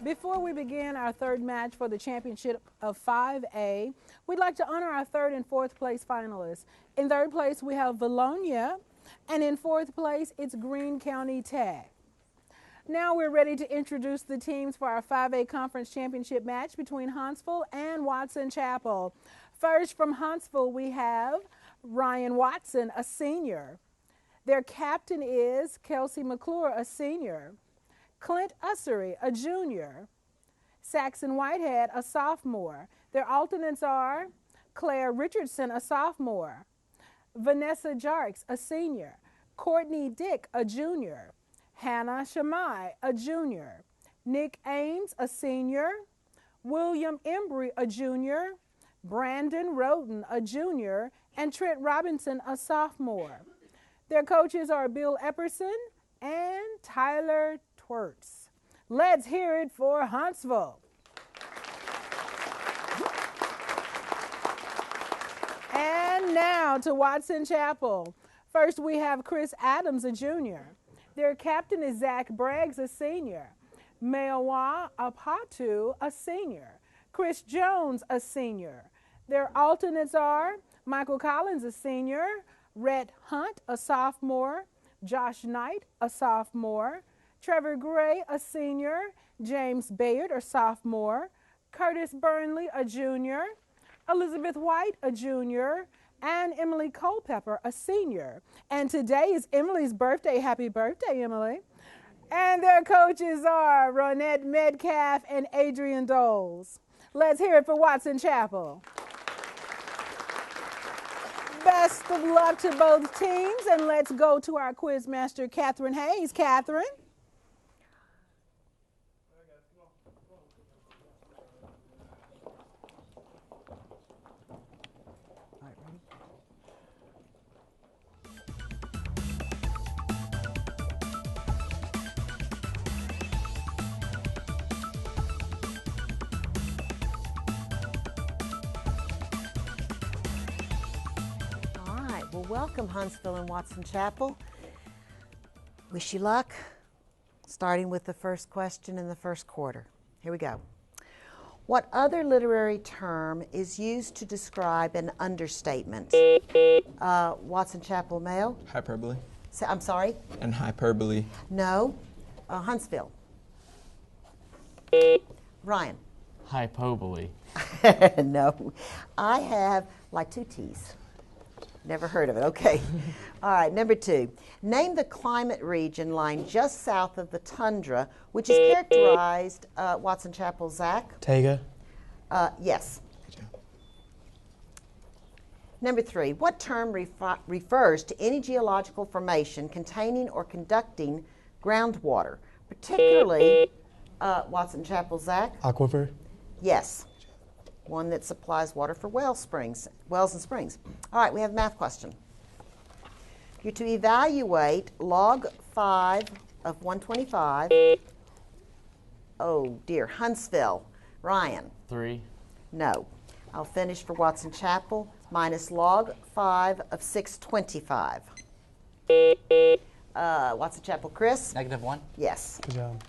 Before we begin our third match for the championship of 5A, we'd like to honor our third and fourth place finalists. In third place, we have Valonia, and in fourth place, it's Greene County Tech. Now we're ready to introduce the teams for our 5A conference championship match between Huntsville and Watson Chapel. First, from Huntsville, we have Ryan Watson, a senior. Their captain is Kelsey McClure, a senior. Clint Ussery, a junior. Saxon Whitehead, a sophomore. Their alternates are Claire Richardson, a sophomore. Vanessa Jarks, a senior. Courtney Dick, a junior. Hannah Shamai, a junior. Nick Ames, a senior. William Embry, a junior. Brandon Roden, a junior. And Trent Robinson, a sophomore. Their coaches are Bill Epperson and Tyler Twerts. Let's hear it for Huntsville. And now to Watson Chapel. First, we have Chris Adams, a junior. Their captain is Zach Braggs, a senior. Meowa Apatu, a senior. Chris Jones, a senior. Their alternates are Michael Collins, a senior. Rhett Hunt, a sophomore. Josh Knight, a sophomore. Trevor Gray, a senior. James Bayard, a sophomore. Curtis Burnley, a junior. Elizabeth White, a junior. And Emily Culpepper, a senior. And today is Emily's birthday. Happy birthday, Emily. And their coaches are Ronette Metcalf and Adrian Doles. Let's hear it for Watson Chapel. Best of luck to both teams, and let's go to our quiz master, Catherine Hayes. Catherine. Well, welcome, Huntsville and Watson Chapel. Wish you luck. Starting with the first question in the first quarter. Here we go. What other literary term is used to describe an understatement? Watson Chapel male? Hyperbole. I'm sorry? And hyperbole. No. Huntsville. Ryan? Hyperbole. No. I have like two T's. Never heard of it. Okay. All right. Number two. Name the climate region lying just south of the tundra, which is characterized, Watson Chapel, Zach? Tega. Yes. Number three. What term refers to any geological formation containing or conducting groundwater, particularly, Watson Chapel, Zach? Aquifer. Yes. One that supplies water for wells and springs. All right, we have a math question. You're to evaluate log 5 of 125. Oh dear, Huntsville. Ryan? 3. No. I'll finish for Watson Chapel. Minus log 5 of 625. Watson Chapel, Chris? -1. Yes. Good job.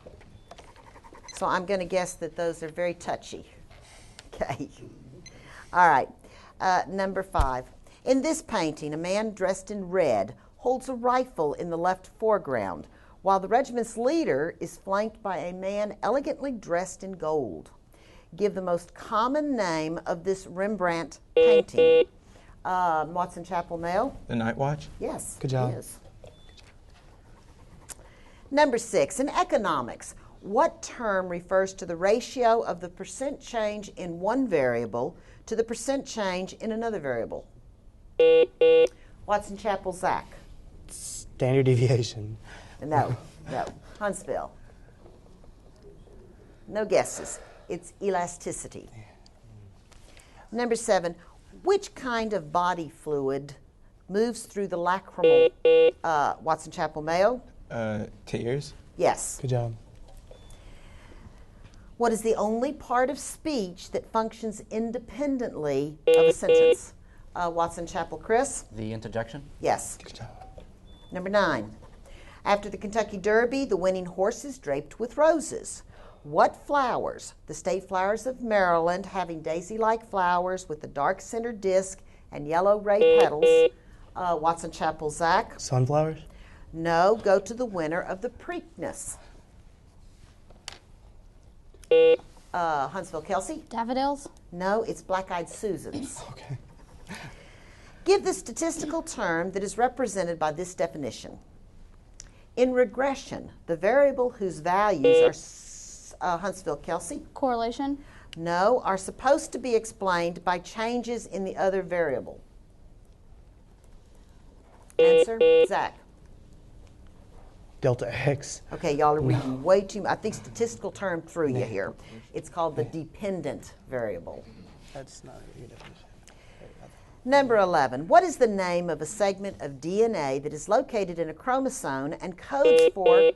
So I'm going to guess that those are very touchy. Okay. All right. Number 5. In this painting, a man dressed in red holds a rifle in the left foreground, while the regiment's leader is flanked by a man elegantly dressed in gold. Give the most common name of this Rembrandt painting. Watson Chapel male? The Night Watch? Yes. Good job. It is. Number 6. In economics, what term refers to the ratio of the percent change in one variable to the percent change in another variable? Watson Chapel, Zach? Standard deviation. No. Huntsville? No guesses. It's elasticity. Number 7. Which kind of body fluid moves through the lacrimal? Watson Chapel, Mayo? Tears? Yes. Good job. What is the only part of speech that functions independently of a sentence? Watson Chapel, Chris? The interjection? Yes. Good job. Number 9. After the Kentucky Derby, the winning horse is draped with roses. What flowers, the state flowers of Maryland, having daisy-like flowers with a dark center disc and yellow ray petals, Watson Chapel, Zach? Sunflowers? No, go to the winner of the Preakness. Huntsville, Kelsey? Daffodils? No, it's black-eyed Susans. Okay. Give the statistical term that is represented by this definition. In regression, the variable whose values are, Huntsville, Kelsey? Correlation? No, are supposed to be explained by changes in the other variable. Answer, Zach. Delta X. Okay, y'all are reading way too much. I think statistical term threw you here. It's called the dependent variable. That's not a good definition. Number 11, what is the name of a segment of DNA that is located in a chromosome and codes for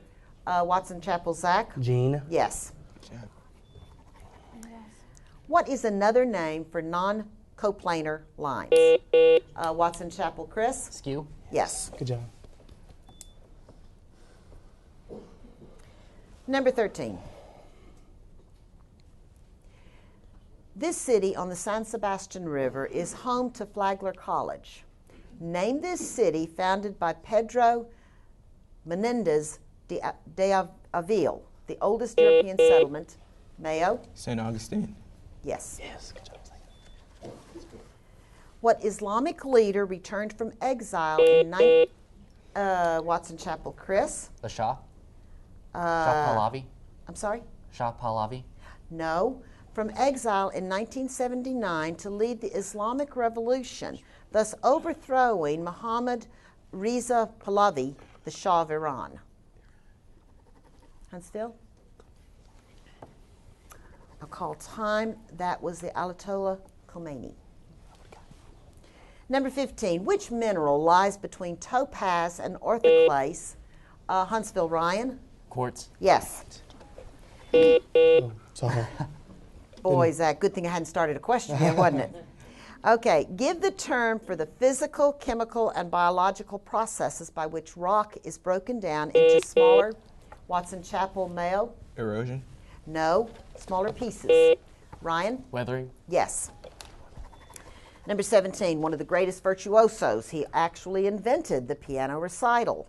Watson Chapel, Zach? Gene. Yes. Jack. What is another name for non-coplanar lines? Watson Chapel, Chris? Skew. Yes. Good job. Number 13. This city on the San Sebastian River is home to Flagler College. Name this city founded by Pedro Menendez de Avil, the oldest European settlement. Mayo? St. Augustine. Yes. Yes. Good job. What Islamic leader returned from exile in Watson Chapel, Chris? The Shah. Shah Pahlavi. I'm sorry? Shah Pahlavi. No. From exile in 1979 to lead the Islamic Revolution, thus overthrowing Muhammad Reza Pahlavi, the Shah of Iran. Huntsville? I'll call time. That was the Ayatollah Khomeini. Number 15. Which mineral lies between topaz and orthoclase? Huntsville, Ryan? Quartz. Yes. Oh, sorry. Boy, Zach, good thing I hadn't started a question yet, wasn't it? Okay, give the term for the physical, chemical, and biological processes by which rock is broken down into smaller, Watson Chapel, Mayo? Erosion. No, smaller pieces. Ryan? Weathering. Yes. Number 17, one of the greatest virtuosos. He actually invented the piano recital.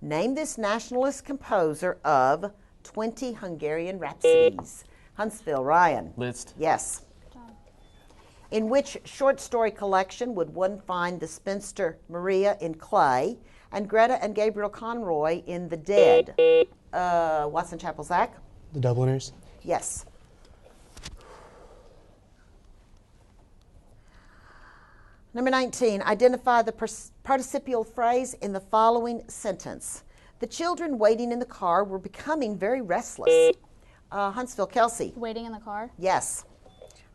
Name this nationalist composer of 20 Hungarian Rhapsodies. Huntsville, Ryan? Liszt. Yes. In which short story collection would one find the spinster Maria in Clay and Greta and Gabriel Conroy in The Dead? Watson Chapel, Zach? The Dubliners. Yes. Number 19, identify the participial phrase in the following sentence. The children waiting in the car were becoming very restless. Huntsville, Kelsey? Waiting in the car? Yes.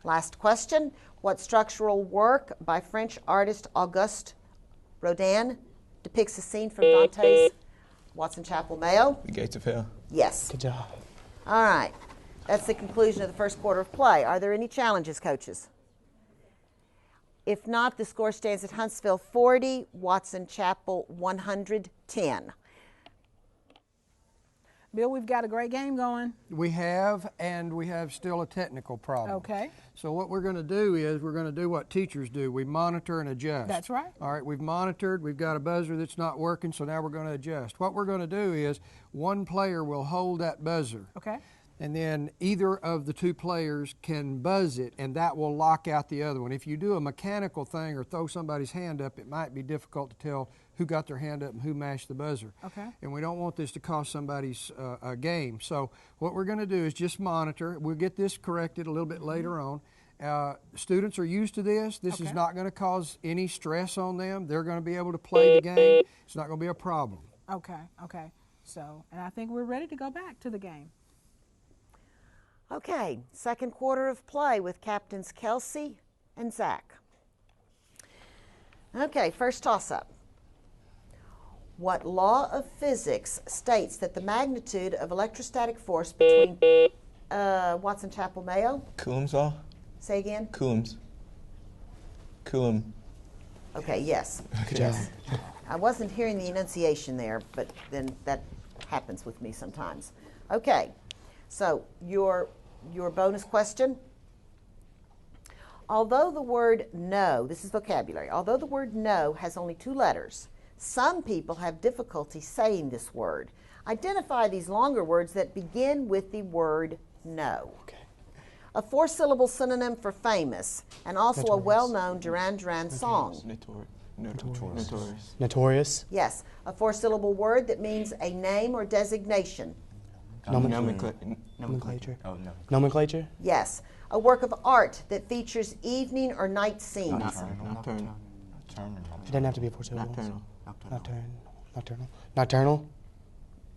Last question. What structural work by French artist Auguste Rodin depicts a scene from Dante's Watson Chapel, Mayo? The Gates of Hell. Yes. Good job. All right. That's the conclusion of the first quarter of play. Are there any challenges, coaches? If not, the score stands at Huntsville 40, Watson Chapel 110. Bill, we've got a great game going. We have, and we have still a technical problem. Okay. So what we're going to do is we're going to do what teachers do. We monitor and adjust. That's right. All right, we've monitored. We've got a buzzer that's not working, so now we're going to adjust. What we're going to do is one player will hold that buzzer. Okay. And then either of the two players can buzz it, and that will lock out the other one. If you do a mechanical thing or throw somebody's hand up, it might be difficult to tell who got their hand up and who mashed the buzzer. Okay. And we don't want this to cost somebody's a game. So what we're going to do is just monitor. We'll get this corrected a little bit later on. Students are used to this. This is not going to cause any stress on them. They're going to be able to play the game. It's not going to be a problem. Okay. Okay. So, and I think we're ready to go back to the game. Okay, second quarter of play with Captains Kelsey and Zach. Okay, first toss-up. What law of physics states that the magnitude of electrostatic force between Watson Chapel, Mayo? Coulomb's law. Say again? Coulomb's. Coulomb. Okay, yes. Good job. I wasn't hearing the enunciation there, but then that happens with me sometimes. Okay, So your bonus question. Although the word no, this is vocabulary, although the word no has only 2 letters, some people have difficulty saying this word. Identify these longer words that begin with the word no. Okay. A 4-syllable synonym for famous, and also a Notorious. well-known Duran Duran song. Notorious. Notorious. Yes, a 4-syllable word that means a name or designation. Nomenclature. Oh, no. Nomenclature. Yes, a work of art that features evening or night scenes. Nocturnal. It doesn't have to be a 4 syllables. Nocturnal. Nocturnal.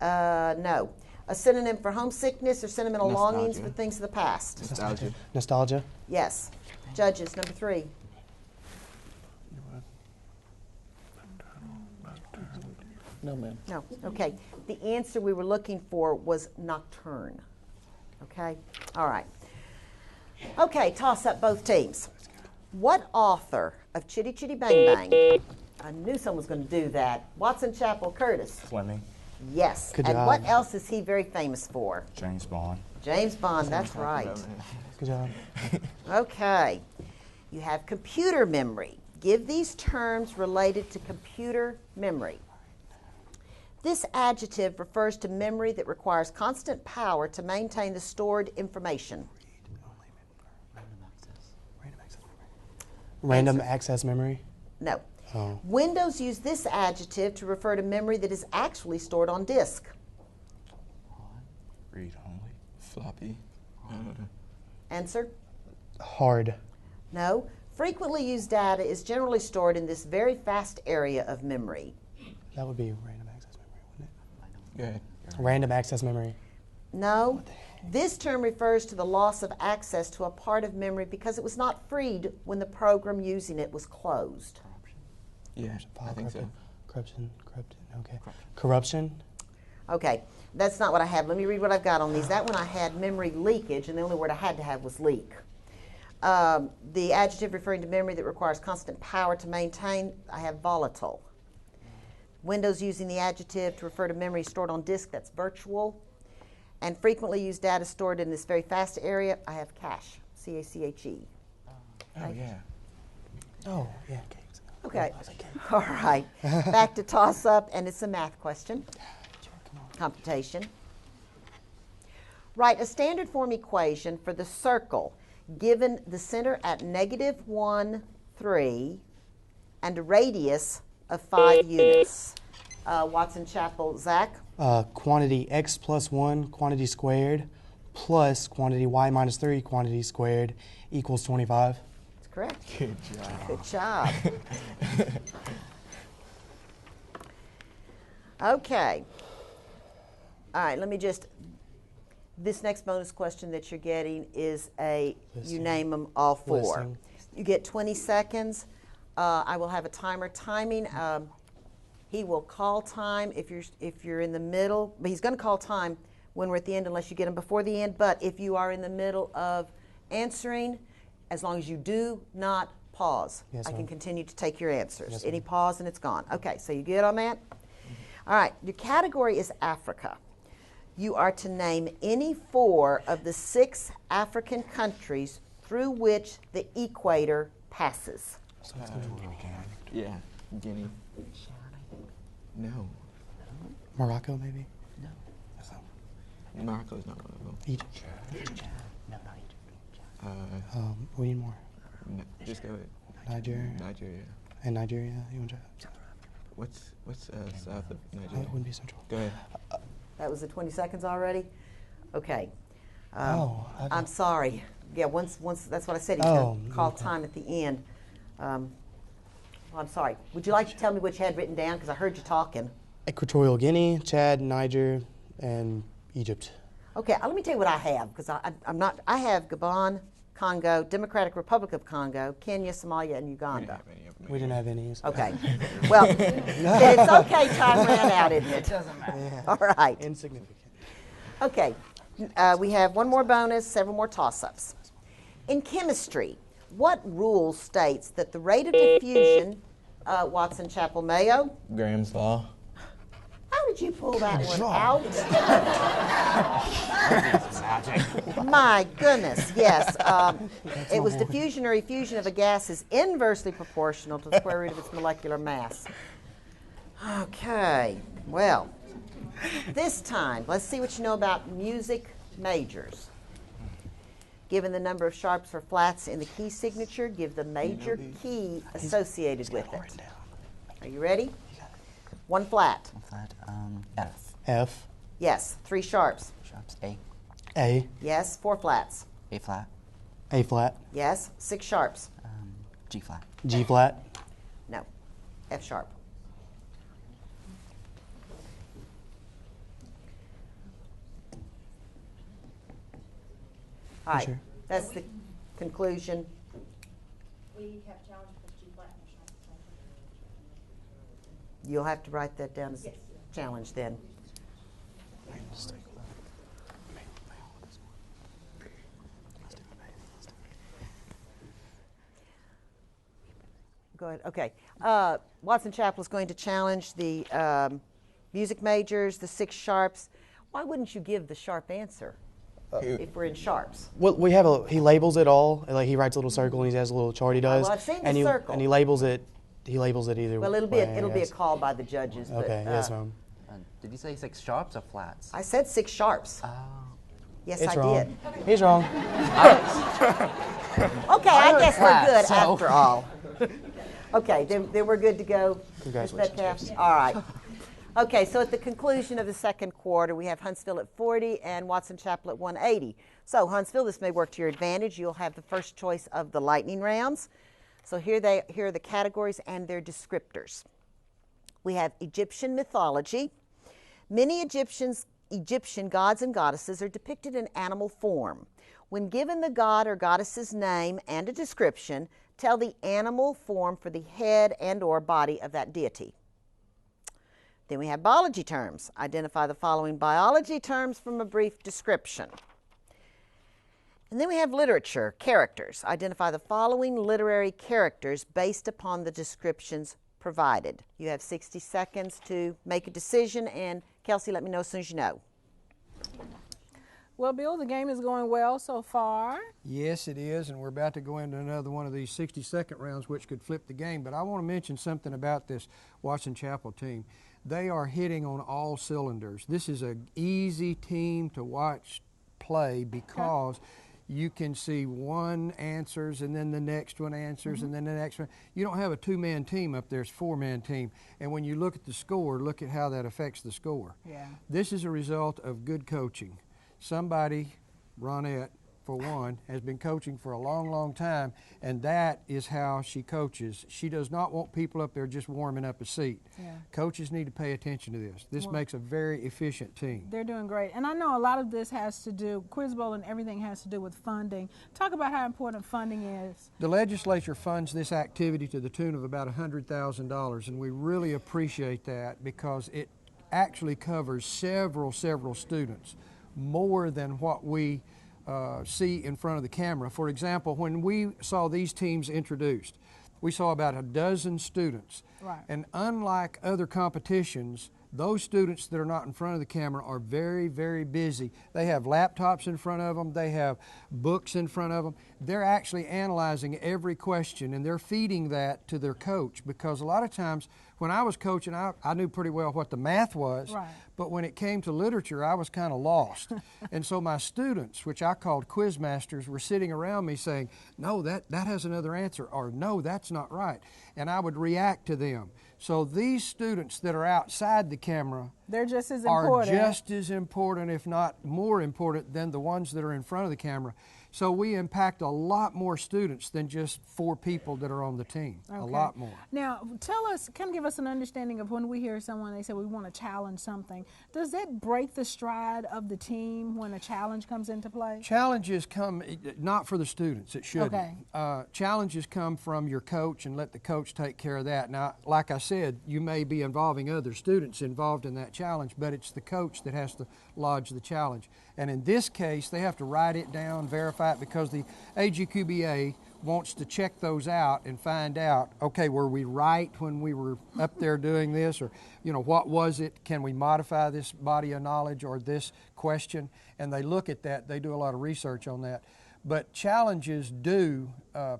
No. A synonym for homesickness or sentimental longings Nostalgia. for things of the past. Nostalgia. Nostalgia. Yes. Judges, number 3. No, ma'am. No. Okay. The answer we were looking for was nocturne. Okay? All right. Okay, toss up both teams. What author of Chitty Chitty Bang Bang? I knew someone was going to do that. Watson Chapel Curtis. Fleming. Yes. Good and job. what else is he very famous for? James Bond. James Bond, that's right. Good job. Okay. You have computer memory. Give these terms related to computer memory. This adjective refers to memory that requires constant power to maintain the stored information. Random access memory. No. Oh. Windows use this adjective to refer to memory that is actually stored on disk. Read only. Floppy. Answer? Hard. No. Frequently used data is generally stored in this very fast area of memory. That would be random access memory, wouldn't Go ahead. it? Random access memory. No. This term refers to the loss of access to a part of memory because it was not freed when the program using it was closed. Yeah, I think so. Corruption. Okay. Corruption. Okay, that's not what I have. Let me read what I've got on these. That one I had memory leakage, and the only word I had to have was leak. The adjective referring to memory that requires constant power to maintain, I have volatile. Windows using the adjective to refer to memory stored on disk, that's virtual. And frequently used data stored in this very fast area, I have cache, C-A-C-H-E. Oh, yeah. Oh, yeah. Okay, all right. Back to toss-up, and it's a math question. Computation. Write a standard form equation for the circle given the center at -1, 3, and a radius of 5 units. Watson Chapel, Zach? Quantity x plus 1, quantity squared, plus quantity y minus 3, quantity squared, equals 25. That's correct. Good job. Good job. Okay. All right, let me just, this next bonus question that you're getting is you Listing. name them all 4. Listing. You get 20 seconds. I will have a timer timing. He will call time if you're in the middle, but he's going to call time when we're at the end unless you get him before the end. But if you are in the middle of answering, as long as you do not pause, Yes, I can ma'am. continue to take your answers. Yes, Any ma'am. pause and it's gone. Okay, so you good on that? All right, your category is Africa. You are to name any 4 of the 6 African countries through which the equator passes. Yeah, Guinea. No, Morocco, maybe? Morocco's not one of them. Egypt. No, not Egypt. We need more. No, just go with Nigeria. Nigeria. And Nigeria. You want to try? What's south of It Nigeria? wouldn't be central. Go ahead. That was the 20 seconds already? Okay. I I'm sorry. Yeah, once that's what I said. He's going to call okay. time at the end. Well, I'm sorry. Would you like to tell me what you had written down? Because I heard you talking. Equatorial Guinea, Chad, Niger, and Egypt. Okay, let me tell you what I have, because I'm not. I have Gabon, Congo, Democratic Republic of Congo, Kenya, Somalia, and We didn't Uganda. have any of them. We didn't have any. So Okay. Well, it's okay. Time ran out, isn't it? Doesn't matter. All right. insignificant. Okay. We have one more bonus, several more toss-ups. In chemistry, what rule states that the rate of diffusion, Watson Chapel Mayo? Graham's law. How did you pull that one out? Magic. My goodness, yes. It was diffusion or effusion of a gas is inversely proportional to the square root of its molecular mass. Okay, well, this time, let's see what you know about music majors. Given the number of sharps or flats in the key signature, give the major key associated with it. Are you ready? One flat. One flat. F. F. Yes. 3 sharps. Sharps. A. A. Yes. 4 flats. A flat. A flat. Yes. 6 sharps. G flat. G flat. No. F sharp. All right. Sure. That's the conclusion. We have challenged with G flat and You'll have to write that down as a challenge then. Go ahead. Okay. Watson Chapel is going to challenge the music majors, the 6 sharps. Why wouldn't you give the sharp answer if we're in sharps? Well, he labels it all. Like he writes a little circle and he has a little chart he does. Well, I've seen the and circle. And he labels it. He labels it either. Well, it'll be way, a yes. call by the judges. Okay. But, Yes, ma'am. Did you say 6 sharps or flats? I said 6 sharps. Oh. Yes, It's I wrong. did. He's wrong. Okay, I guess we're flat, good so- after all. Okay, then we're good to go. Ms. Congratulations, Metcalf? All right. Okay, so at the conclusion of the second quarter, we have Huntsville at 40 and Watson Chapel at 180. So Huntsville, this may work to your advantage. You'll have the first choice of the lightning rounds. So here are the categories and their descriptors. We have Egyptian mythology. Many Egyptian gods and goddesses are depicted in animal form. When given the god or goddess's name and a description, tell the animal form for the head and or body of that deity. Then we have biology terms. Identify the following biology terms from a brief description. And then we have literature, characters. Identify the following literary characters based upon the descriptions provided. You have 60 seconds to make a decision, and Kelsey, let me know as soon as you know. Well, Bill, the game is going well so far. Yes, it is, and we're about to go into another one of these 60-second rounds, which could flip the game. But I want to mention something about this Watson Chapel team. They are hitting on all cylinders. This is an easy team to watch play because you can see one answers and then the next one answers and then the next one. You don't have a 2-man team up there, it's a 4-man team. And when you look at the score, look at how that affects the score. Yeah. This is a result of good coaching. Somebody, Ronette, for one, has been coaching for a long, long time, and that is how she coaches. She does not want people up there just warming up a seat. Yeah. Coaches need to pay attention to this. This makes a very efficient team. They're doing great. And I know a lot of this has to do, Quiz Bowl and everything has to do with funding. Talk about how important funding is. The legislature funds this activity to the tune of about $100,000, and we really appreciate that because it actually covers several students, more than what we see in front of the camera. For example, when we saw these teams introduced, we saw about a dozen students. Right. And unlike other competitions, those students that are not in front of the camera are very, very busy. They have laptops in front of them. They have books in front of them. They're actually analyzing every question, and they're feeding that to their coach, because a lot of times when I was coaching, I knew pretty well what the math was, right. But when it came to literature, I was kind of lost. And so my students, which I called quiz masters, were sitting around me saying, no, that has another answer, or no, that's not right. And I would react to them. So these students that are outside the camera They're just as are important. just as important, if not more important, than the ones that are in front of the camera. So we impact a lot more students than just 4 people that are on the team, a lot more. Now, tell us, kind of give us an understanding of when we hear someone, they say we want to challenge something. Does that break the stride of the team when a challenge comes into play? Challenges come, not for the students, it shouldn't. Okay. Challenges come from your coach, and let the coach take care of that. Now, like I said, you may be involving other students involved in that challenge, but it's the coach that has to lodge the challenge. And in this case, they have to write it down, verify it, because the AGQBA wants to check those out and find out, okay, were we right when we were up there doing this, or, you know, what was it? Can we modify this body of knowledge or this question? And they look at that. They do a lot of research on that. But challenges do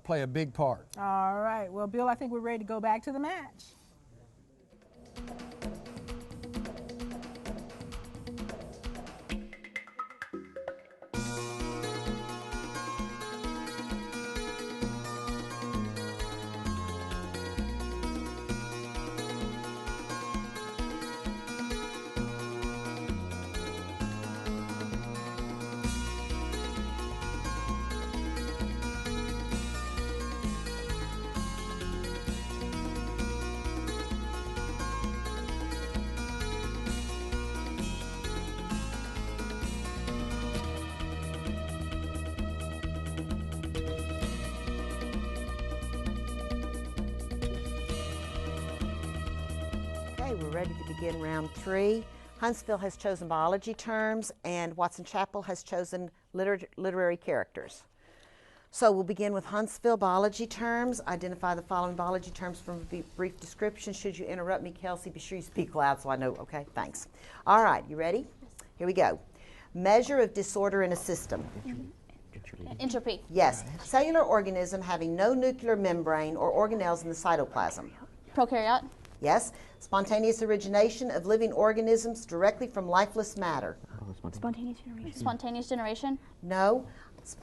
play a big part. All right. Well, Bill, I think we're ready to go back to the match. Okay, we're ready to begin round 3. Huntsville has chosen biology terms, and Watson Chapel has chosen literary characters. So we'll begin with Huntsville biology terms. Identify the following biology terms from a brief description. Should you interrupt me, Kelsey, be sure you speak loud so I know. Okay, thanks. All right, you ready? Here we go. Measure of disorder in a system. Entropy. Yes. Cellular organism having no nuclear membrane or organelles in the cytoplasm. Prokaryote. Yes. Spontaneous origination of living organisms directly from lifeless matter. Spontaneous generation. Spontaneous generation. No.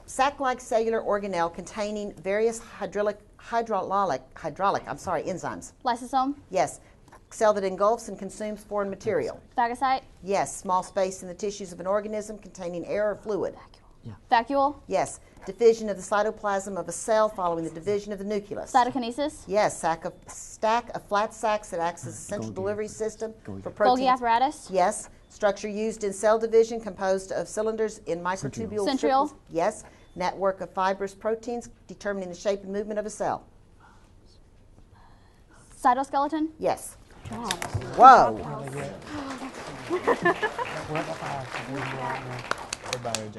Sac-like cellular organelle containing various hydraulic enzymes. Lysosome. Yes. Cell that engulfs and consumes foreign material. Phagocyte. Yes. Small space in the tissues of an organism containing air or fluid. Vacuole. Yes. Division of the cytoplasm of a cell following the division of the nucleus. Cytokinesis. Yes. Stack of flat sacs that acts as a central delivery system for Golgi proteins. apparatus. Yes. Structure used in cell division composed of cylinders in microtubule Centriole. circles. Yes. Network of fibrous proteins determining the shape and movement of a cell. Cytoskeleton. Yes. Whoa.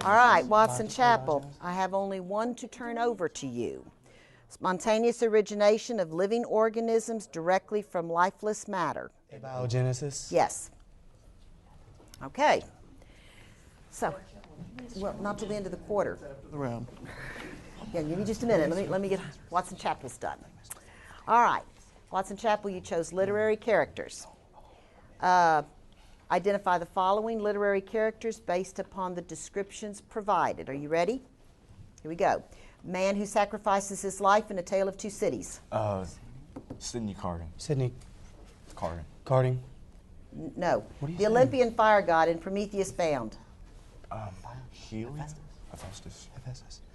All right, Watson Chapel, I have only one to turn over to you. Spontaneous origination of living organisms directly from lifeless matter. Abiogenesis. Yes. Okay. So, well, not till the end of the quarter. Around. Yeah, give me just a minute. Let me get Watson Chapel's done. All right. Watson Chapel, you chose literary characters. Identify the following literary characters based upon the descriptions provided. Are you ready? Here we go. Man who sacrifices his life in A Tale of Two Cities. Sidney Carding. Sydney Carding. Carding. No. What are you The saying? Olympian fire god in Prometheus Bound. Helium. Hephaestus.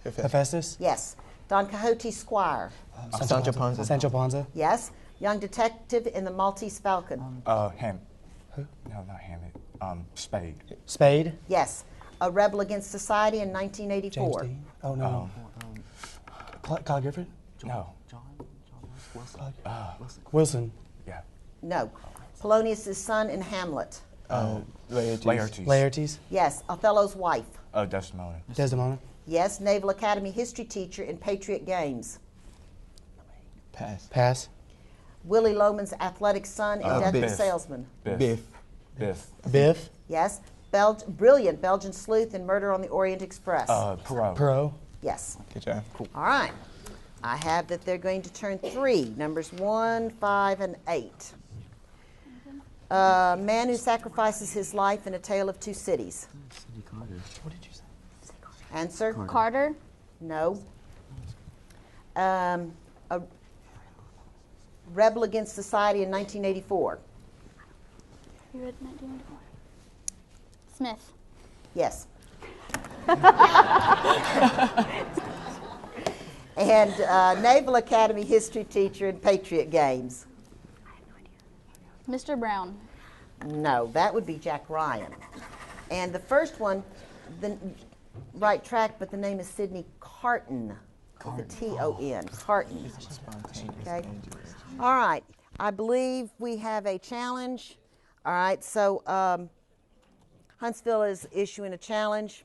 Hephaestus. Yes. Don Quixote's squire. Sancho Panza. Sancho Panza. Yes. Young detective in The Maltese Falcon. No, not Hammett. Spade. Spade. Yes. A Rebel Against Society in 1984. James Dean. Oh, no. Kyle Griffin. No. Wilson. Yeah. No. Polonius' son in Hamlet. Laertes. Laertes. Yes. Othello's wife. Desdemona. Desdemona. Yes. Naval Academy history teacher in Patriot Games. Pass. Pass. Willie Loman's athletic son in Death of the Biff. Salesman. Biff. Biff. Yes. Brilliant Belgian sleuth in Murder on the Orient Express. Perot. Perot. Yes. Good job. Cool. All right. I have that they're going to turn 3, numbers 1, 5, and 8. Man who sacrifices his life in A Tale of Two Cities. What did you say? Answer? Carter. No. A Rebel Against Society in 1984. You read 1994. Smith. Yes. And Naval Academy history teacher in Patriot Games. Mr. Brown. No, that would be Jack Ryan. And the first one, the right track, but the name is Sidney Carton. With a T-O-N. Carton. Okay. All right. I believe we have a challenge. All right. So Huntsville is issuing a challenge.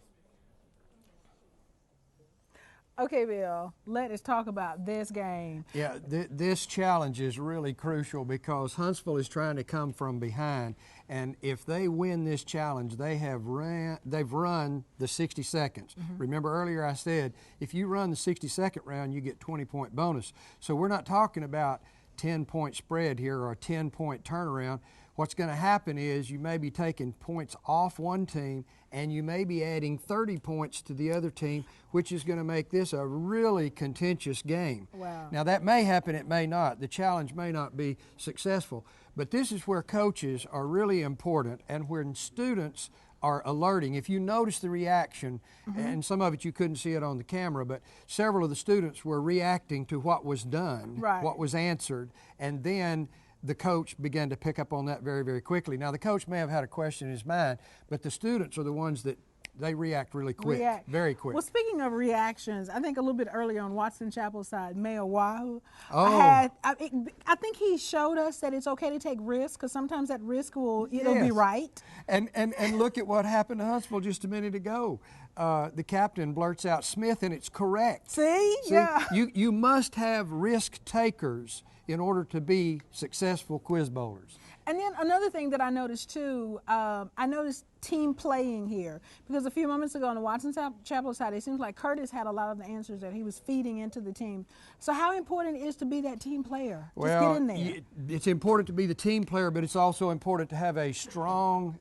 Okay, Bill, let us talk about this game. Yeah, this challenge is really crucial because Huntsville is trying to come from behind, and if they win this challenge, they've run the 60 seconds. Remember earlier I said if you run the 60-second round, you get 20-point bonus. So we're not talking about 10-point spread here or a 10-point turnaround. What's going to happen is you may be taking points off one team and you may be adding 30 points to the other team, which is going to make this a really contentious game. Wow. Now that may happen, it may not. The challenge may not be successful, but this is where coaches are really important and when students are alerting. If you notice the reaction, and some of it you couldn't see it on the camera, but several of the students were reacting to what was done, what was answered, and then the coach began to pick up on that very, very quickly. Now, the coach may have had a question in his mind, but the students are the ones that they react really quick, very quick. Well, speaking of reactions, I think a little bit earlier on Watson Chapel's side, Mayor Wahoo, I think he showed us that it's okay to take risks because sometimes that risk it'll be right. And look at what happened to Huntsville just a minute ago. The captain blurts out Smith, and it's correct. See? Yeah. You must have risk takers in order to be successful quiz bowlers. And then another thing that I noticed too, I noticed team playing here because a few moments ago on the Watson Chapel side, it seems like Curtis had a lot of the answers that he was feeding into the team. So how important it is to be that team player? Just get in there. It's important to be the team player, but it's also important to have a strong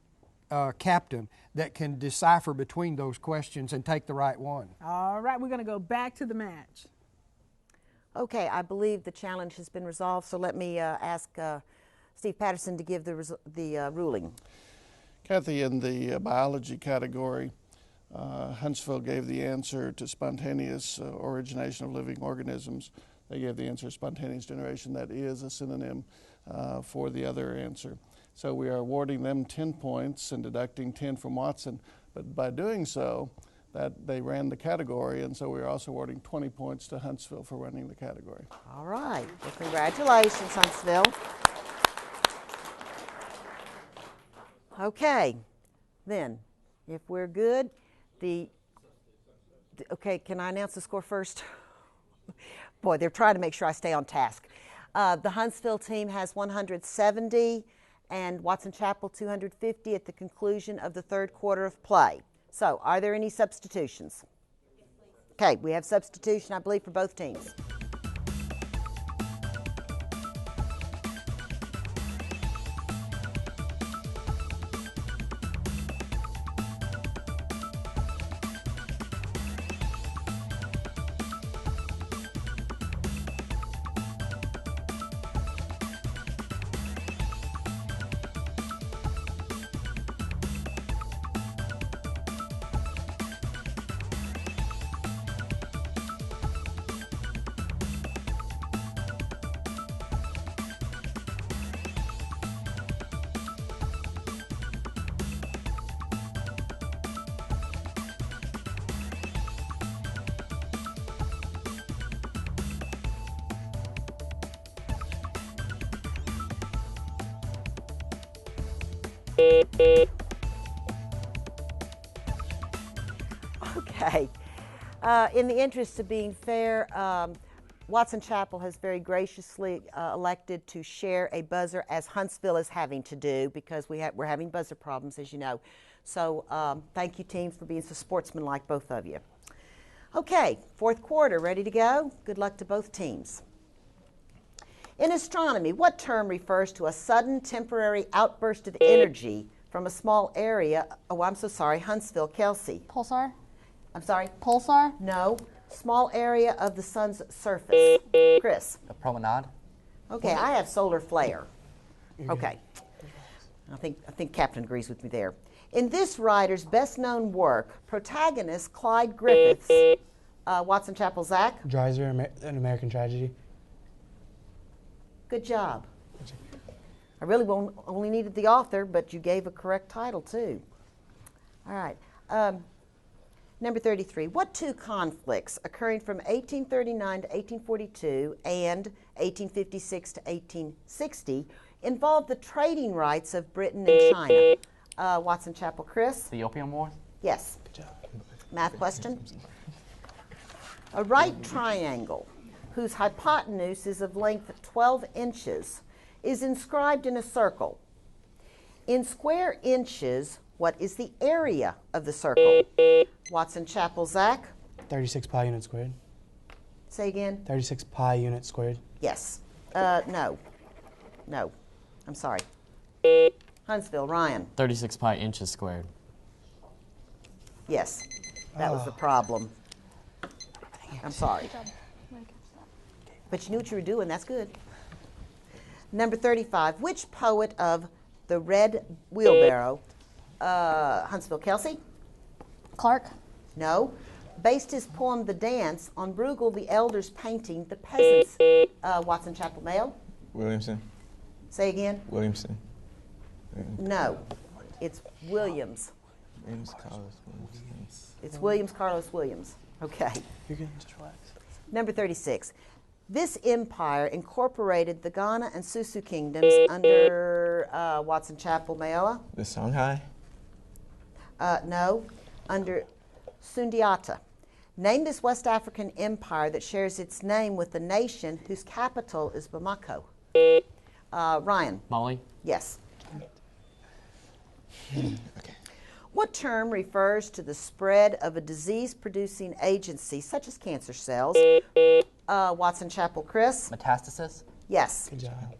captain that can decipher between those questions and take the right one. All right, we're going to go back to the match. Okay, I believe the challenge has been resolved, so let me ask Steve Patterson to give the ruling. Kathy, in the biology category, Huntsville gave the answer to spontaneous origination of living organisms. They gave the answer spontaneous generation. That is a synonym for the other answer. So we are awarding them 10 points and deducting 10 from Watson, but by doing so, that they ran the category, and so we're also awarding 20 points to Huntsville for running the category. All right. Well, congratulations, Huntsville. Okay. Then, if we're good, okay, can I announce the score first? Boy, they're trying to make sure I stay on task. The Huntsville team has 170 and Watson Chapel 250 at the conclusion of the third quarter of play. So, are there any substitutions? Okay, we have substitution, I believe, for both teams. Okay. In the interest of being fair, Watson Chapel has very graciously elected to share a buzzer, as Huntsville is having to do, because we're having buzzer problems, as you know. So thank you, teams, for being so sportsmanlike, both of you. Okay, fourth quarter, ready to go? Good luck to both teams. In astronomy, what term refers to a sudden temporary outburst of energy from a small area? Oh, I'm so sorry, Huntsville, Kelsey. Pulsar? I'm sorry? Pulsar? No. Small area of the sun's surface. Chris? A promenade? Okay, I have solar flare. Okay. I think Captain agrees with me there. In this writer's best-known work, protagonist Clyde Griffiths, Watson Chapel, Zach? Dreiser, An American Tragedy. Good job. I really only needed the author, but you gave a correct title, too. All right. Number 33. What two conflicts occurring from 1839 to 1842 and 1856 to 1860 involved the trading rights of Britain and China? Watson Chapel, Chris? The Opium War? Yes. Good job. Math question? A right triangle whose hypotenuse is of length 12 inches is inscribed in a circle. In square inches, what is the area of the circle? Watson Chapel, Zach? 36 pi units squared. Say again? 36 pi units squared. Yes. No. No. I'm sorry. Huntsville, Ryan? 36 pi inches squared. Yes. That was the problem. I'm sorry. But you knew what you were doing. That's good. Number 35. Which poet of the Red Wheelbarrow, Huntsville, Kelsey? Clark. No. Based his poem The Dance on Bruegel the Elder's painting The Peasants, Watson Chapel, Mayo? Williamson. Say again? Williamson. No. It's Williams. Williams Carlos Williamson. It's Williams Carlos Williams. Okay. You're good. Just relax. Number 36. This empire incorporated the Ghana and Susu kingdoms under Watson Chapel, Mayoa? The Songhai. No, under Sundiata. Name this West African empire that shares its name with the nation whose capital is Bamako. Ryan? Mali. Yes. What term refers to the spread of a disease-producing agency such as cancer cells? Watson Chapel, Chris? Metastasis? Yes. Good job.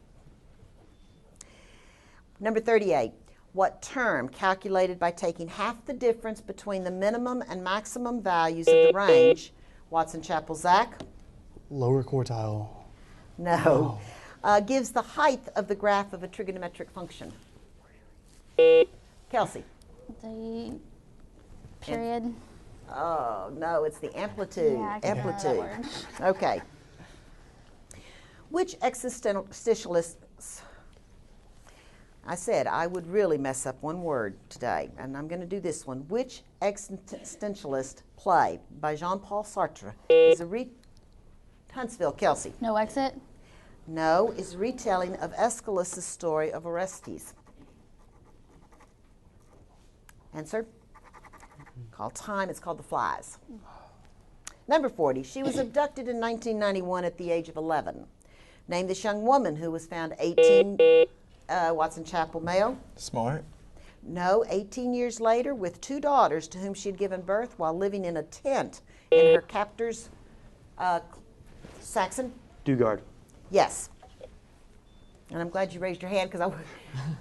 Number 38. What term, calculated by taking half the difference between the minimum and maximum values of the range? Watson Chapel, Zach? Lower quartile. No. Gives the height of the graph of a trigonometric function? Kelsey? The period. Oh, no, it's the amplitude. Yeah, I can remember that word. Okay. Which existentialists, I said I would really mess up one word today, and I'm going to do this one. Which existentialist play by Jean-Paul Sartre is a Huntsville, Kelsey? No exit. No, is a retelling of Aeschylus' story of Orestes. Answer? Called Time. It's called The Flies. Number 40. She was abducted in 1991 at the age of 11. Name this young woman who was found 18, Watson Chapel, Mayo? Smart. No, 18 years later with 2 daughters to whom she had given birth while living in a tent in her captor's, Saxon? Dugard. Yes. And I'm glad you raised your hand because I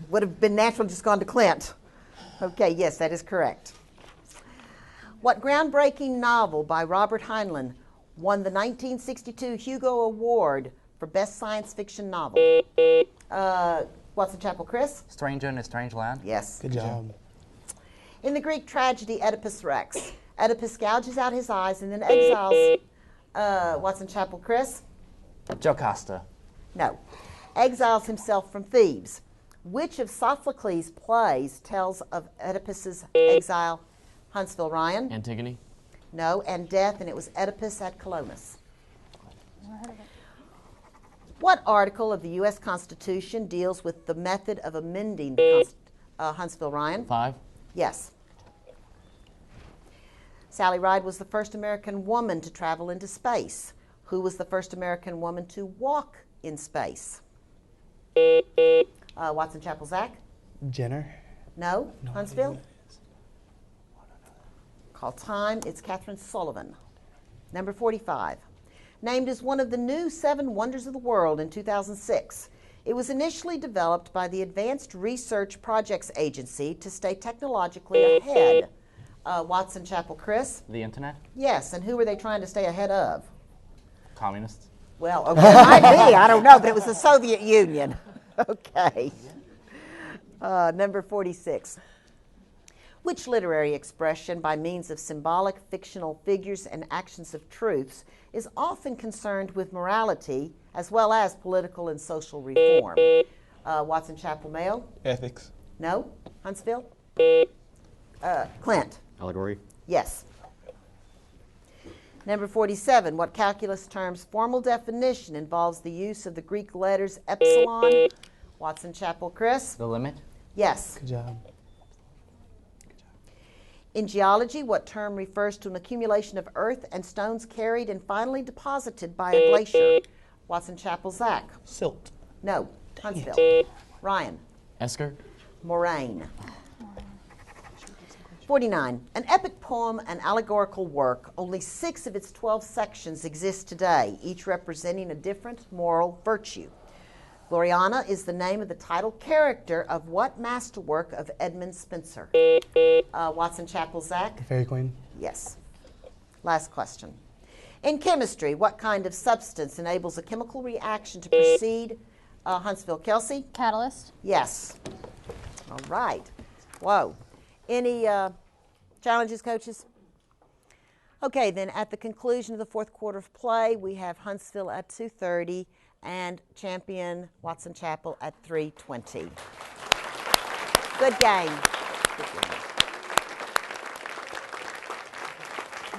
would have been natural just gone to Clint. Okay, yes, that is correct. What groundbreaking novel by Robert Heinlein won the 1962 Hugo Award for Best Science Fiction Novel? Watson Chapel, Chris? Stranger in a Strange Land? Yes. Good job. In the Greek tragedy Oedipus Rex, Oedipus gouges out his eyes and then exiles, Watson Chapel, Chris? Jocasta. No. Exiles himself from Thebes. Which of Sophocles' plays tells of Oedipus's exile? Huntsville, Ryan? Antigone. No, and death, and it was Oedipus at Colonus. What article of the U.S. Constitution deals with the method of amending the Huntsville, Ryan? 5. Yes. Sally Ride was the first American woman to travel into space. Who was the first American woman to walk in space? Watson Chapel, Zach? Jenner. No. Huntsville? Call time. It's Catherine Sullivan. Number 45. Named as one of the new 7 wonders of the world in 2006. It was initially developed by the Advanced Research Projects Agency to stay technologically ahead. Watson Chapel, Chris? The Internet? Yes, and who were they trying to stay ahead of? Communists? Well, okay, it might be. I don't know, but it was the Soviet Union. Okay. Number 46. Which literary expression, by means of symbolic fictional figures and actions of truths, is often concerned with morality as well as political and social reform? Watson Chapel, Mayo? Ethics. No. Huntsville? Clint? Allegory. Yes. Number 47. What calculus term's formal definition involves the use of the Greek letters epsilon? Watson Chapel, Chris? The Limit? Yes. Good job. In geology, what term refers to an accumulation of earth and stones carried and finally deposited by a glacier? Watson Chapel, Zach. Silt. No. Huntsville. Ryan. Esker. Moraine. 49. An epic poem and allegorical work, only 6 of its 12 sections exist today, each representing a different moral virtue. Gloriana is the name of the title character of what masterwork of Edmund Spenser? Watson Chapel, Zach? Fairy Queen. Yes. Last question. In chemistry, what kind of substance enables a chemical reaction to proceed? Huntsville, Kelsey? Catalyst. Yes. All right. Whoa. Any challenges, coaches? Okay, then at the conclusion of the fourth quarter of play, we have Huntsville at 2:30 and champion Watson Chapel at 3:20. Good game. Good game.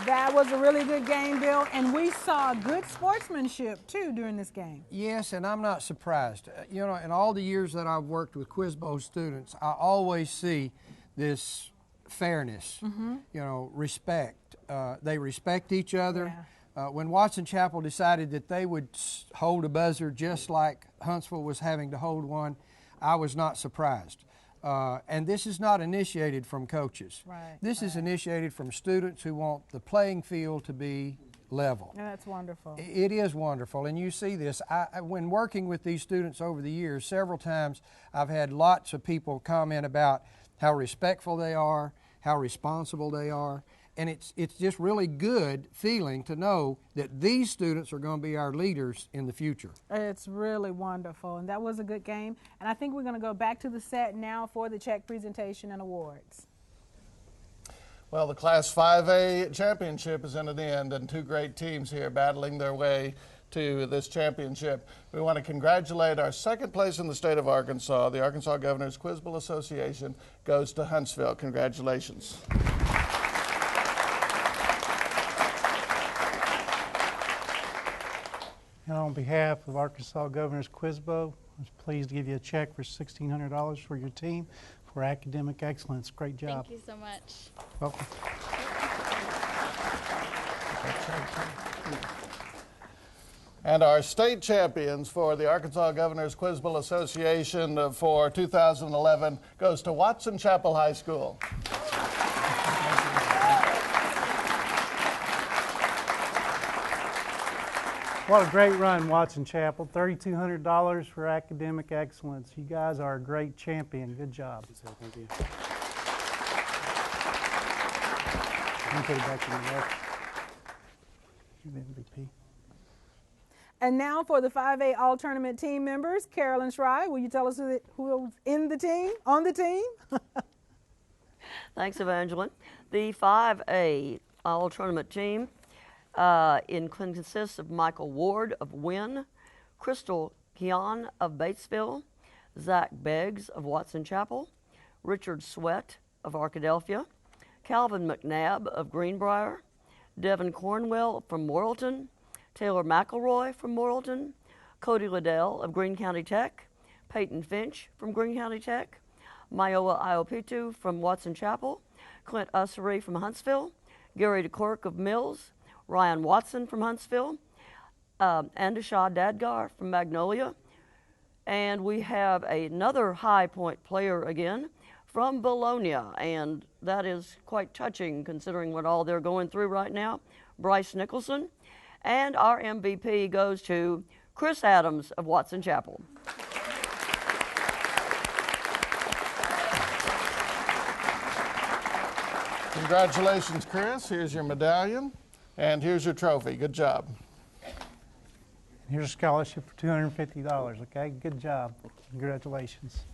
That was a really good game, Bill, and we saw good sportsmanship too during this game. Yes, and I'm not surprised. You know, in all the years that I've worked with Quizbo students, I always see this fairness, you know, respect. They respect each other. Yeah. When Watson Chapel decided that they would hold a buzzer just like Huntsville was having to hold one, I was not surprised. And this is not initiated from coaches. Right, This is initiated from students who want the playing field to be level. Yeah, that's wonderful. It is wonderful, and you see this. When working with these students over the years, several times I've had lots of people comment about how respectful they are, how responsible they are, and it's just really good feeling to know that these students are going to be our leaders in the future. It's really wonderful, and that was a good game. And I think we're going to go back to the set now for the check presentation and awards. Well, the Class 5A championship is at an end, and 2 great teams here battling their way to this championship. We want to congratulate our second place in the state of Arkansas. The Arkansas Governors Quiz Bowl Association goes to Huntsville. Congratulations. And on behalf of Arkansas Governors Quiz Bowl, I was pleased to give you a check for $1,600 for your team for academic excellence. Great job. Thank you so much. Welcome. And our state champions for the Arkansas Governors Quiz Bowl Association for 2011 goes to Watson Chapel High School. What a great run, Watson Chapel. $3,200 for academic excellence. You guys are a great champion. Good job. Thank you. Put it back in the box. You're the MVP. And now for the 5A All-Tournament team members, Carolyn Schry, will you tell us who's in the team, on the team? Thanks, Evangeline. The 5A All-Tournament team consists of Michael Ward of Wynn, Crystal Keon of Batesville, Zach Beggs of Watson Chapel, Richard Sweat of Arkadelphia, Calvin McNabb of Greenbrier, Devin Cornwell from Morrilton, Taylor McElroy from Morrilton, Cody Liddell of Greene County Tech, Peyton Finch from Greene County Tech, Mayowa Iopitu from Watson Chapel, Clint Ussery from Huntsville, Gary DeCork of Mills, Ryan Watson from Huntsville, Andashaw Dadgar from Magnolia, and we have another high point player again from Bologna, and that is quite touching considering what all they're going through right now, Bryce Nicholson. And our MVP goes to Chris Adams of Watson Chapel. Congratulations, Chris. Here's your medallion, and here's your trophy. Good job. Here's a scholarship for $250, okay? Good job. Congratulations.